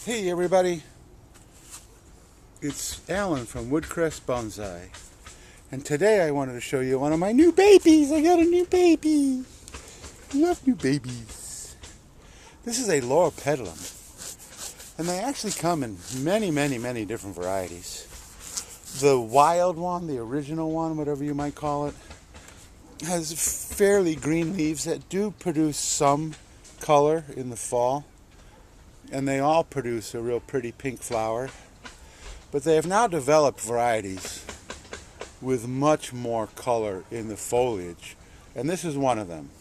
Hey everybody, it's Alan from Woodcrest Bonsai, and today I wanted to show you one of my new babies. I got a new baby. I love new babies. This is a Loropetalum, and they actually come in many different varieties. The wild one, the original one, whatever you might call it, has fairly green leaves that do produce some color in the fall. And they all produce a real pretty pink flower. But they have now developed varieties with much more color in the foliage. And this is one of them.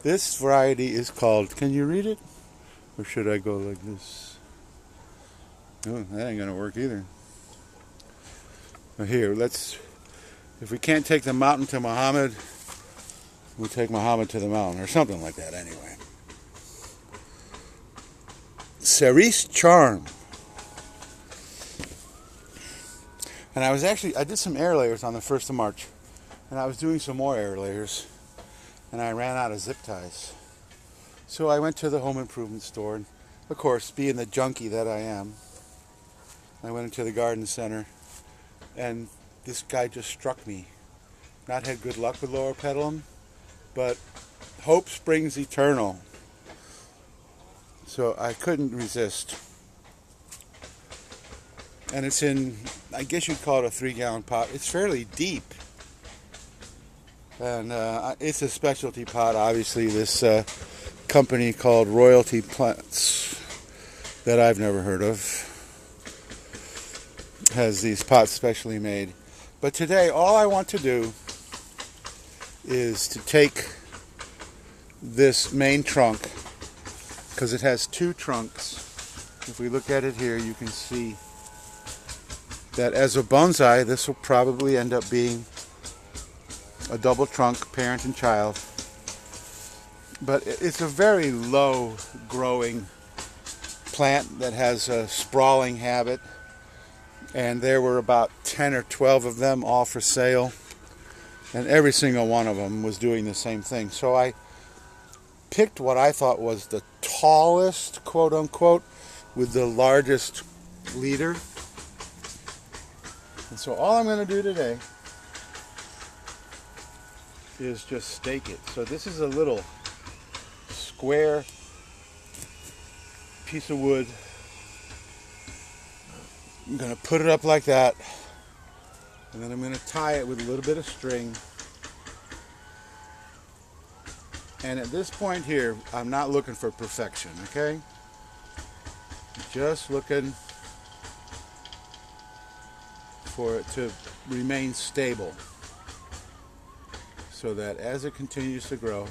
This variety is called, can you read it? Or should I go like this? Oh, that ain't gonna work either. Now here, if we can't take the mountain to Muhammad, we'll take Muhammad to the mountain, or something like that anyway. Cerise Charm. And I did some air layers on the 1st of March, and I was doing some more air layers, and I ran out of zip ties. So I went to the home improvement store, and of course, being the junkie that I am, I went into the garden center, and this guy just struck me. Not had good luck with Loropetalum, but hope springs eternal. So I couldn't resist. And it's in, I guess you'd call it a 3-gallon pot. It's fairly deep. And it's a specialty pot, obviously. This company called Royalty Plants, that I've never heard of, has these pots specially made. But today, all I want to do is to take this main trunk, because it has 2 trunks. If we look at it here, you can see that as a bonsai, this will probably end up being a double trunk, parent and child. But it's a very low growing plant that has a sprawling habit. And there were about 10 or 12 of them, all for sale. And every single one of them was doing the same thing. So I picked what I thought was the tallest, quote unquote, with the largest leader. And so all I'm going to do today is just stake it. So this is a little square piece of wood. I'm going to put it up like that, and then I'm going to tie it with a little bit of string. And at this point here, I'm not looking for perfection, okay? Just looking for it to remain stable, so that as it continues to grow,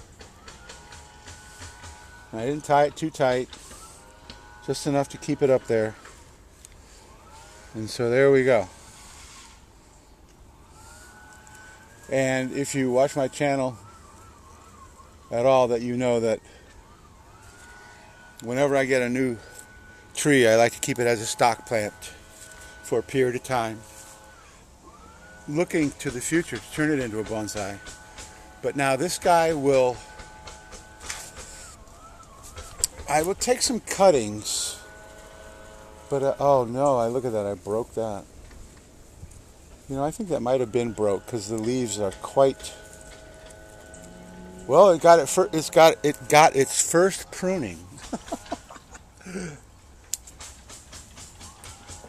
I didn't tie it too tight, just enough to keep it up there. And so there we go. And if you watch my channel at all, that you know that whenever I get a new tree, I like to keep it as a stock plant for a period of time, looking to the future to turn it into a bonsai. But now this guy I will take some cuttings, but oh no, look at that, I broke that. You know, I think that might have been broke, because the leaves are quite, well, it got its first pruning.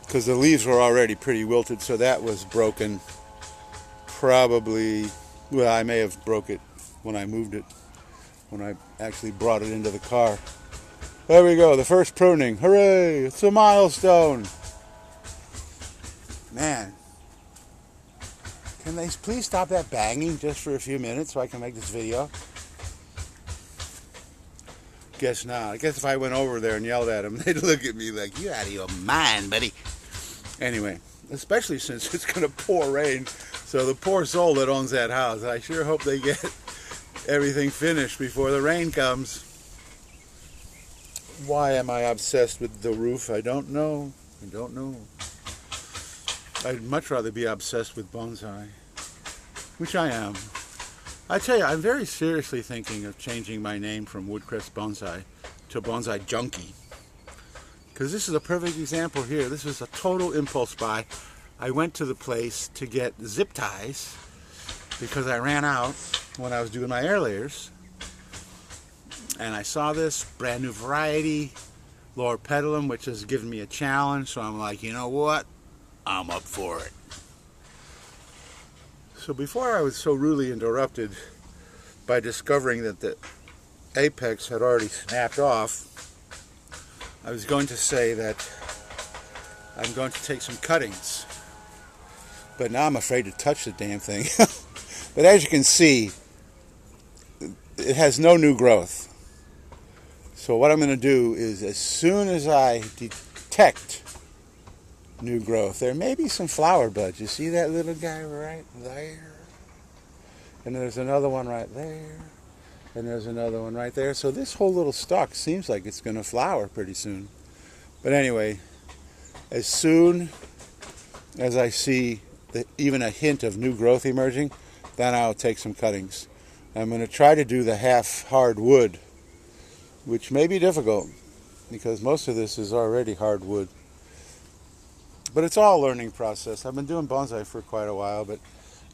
Because the leaves were already pretty wilted, so that was broken probably, well, I may have broke it when I moved it, when I actually brought it into the car. There we go, the first pruning. Hooray, it's a milestone. Man, can they please stop that banging just for a few minutes so I can make this video? Guess not. I guess if I went over there and yelled at them, they'd look at me like, you're out of your mind, buddy. Anyway, especially since it's going to pour rain. So the poor soul that owns that house, I sure hope they get everything finished before the rain comes. Why am I obsessed with the roof? I don't know. I'd much rather be obsessed with bonsai, which I am. I tell you, I'm very seriously thinking of changing my name from Woodcrest Bonsai to Bonsai Junkie, because this is a perfect example here. This was a total impulse buy. I went to the place to get zip ties because I ran out when I was doing my air layers. And I saw this brand new variety, Loropetalum, which has given me a challenge. So I'm like, you know what? I'm up for it. So before I was so rudely interrupted by discovering that the apex had already snapped off, I was going to say that I'm going to take some cuttings. But now I'm afraid to touch the damn thing. But as you can see, it has no new growth. So what I'm going to do is, as soon as I detect new growth, there may be some flower buds. You see that little guy right there? And there's another one right there. And there's another one right there. So this whole little stalk seems like it's going to flower pretty soon. But anyway, as soon as I see even a hint of new growth emerging, then I'll take some cuttings. I'm going to try to do the half hard wood, which may be difficult because most of this is already hardwood. But it's all a learning process. I've been doing bonsai for quite a while, but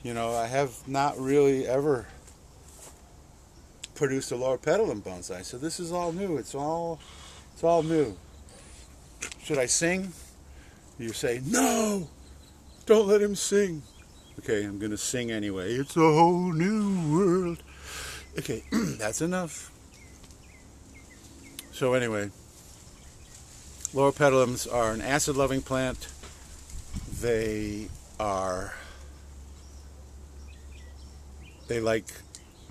you know, I have not really ever produced a Loropetalum bonsai. So this is all new. It's all new. Should I sing? You say, no, don't let him sing. Okay, I'm going to sing anyway. It's a whole new world. Okay, that's enough. So anyway, Loropetalums are an acid-loving plant. They like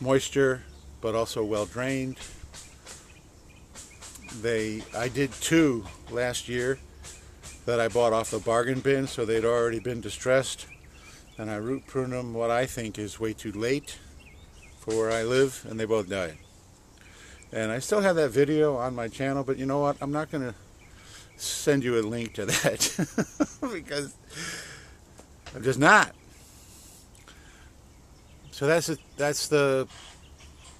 moisture, but also well drained. I did 2 last year that I bought off the bargain bin, so they'd already been distressed, and I root pruned them what I think is way too late for where I live, and they both died. And I still have that video on my channel, but you know what? I'm not going to send you a link to that because I'm just not. So that's the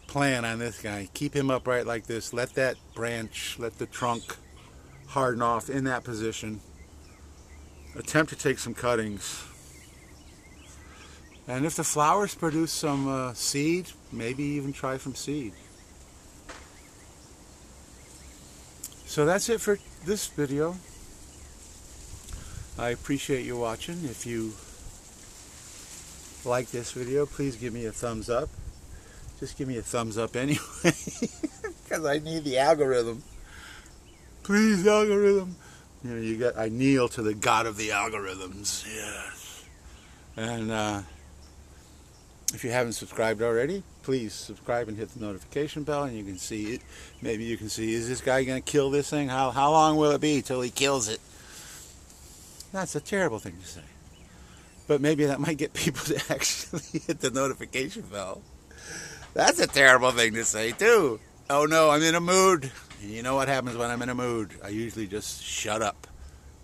plan on this guy. Keep him upright like this. Let that branch, let the trunk harden off in that position. Attempt to take some cuttings. And if the flowers produce some seed, maybe even try from seed. So that's it for this video. I appreciate you watching. If you like this video, please give me a thumbs up. Just give me a thumbs up anyway, because I need the algorithm. Please, algorithm. You know, I kneel to the god of the algorithms. Yes. And if you haven't subscribed already, please subscribe and hit the notification bell, and you can see it. Maybe you can see, is this guy going to kill this thing? How long will it be till he kills it? That's a terrible thing to say. But maybe that might get people to actually hit the notification bell. That's a terrible thing to say, too. Oh, no, I'm in a mood. And you know what happens when I'm in a mood? I usually just shut up.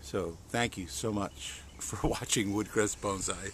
So thank you so much for watching Woodcrest Bonsai.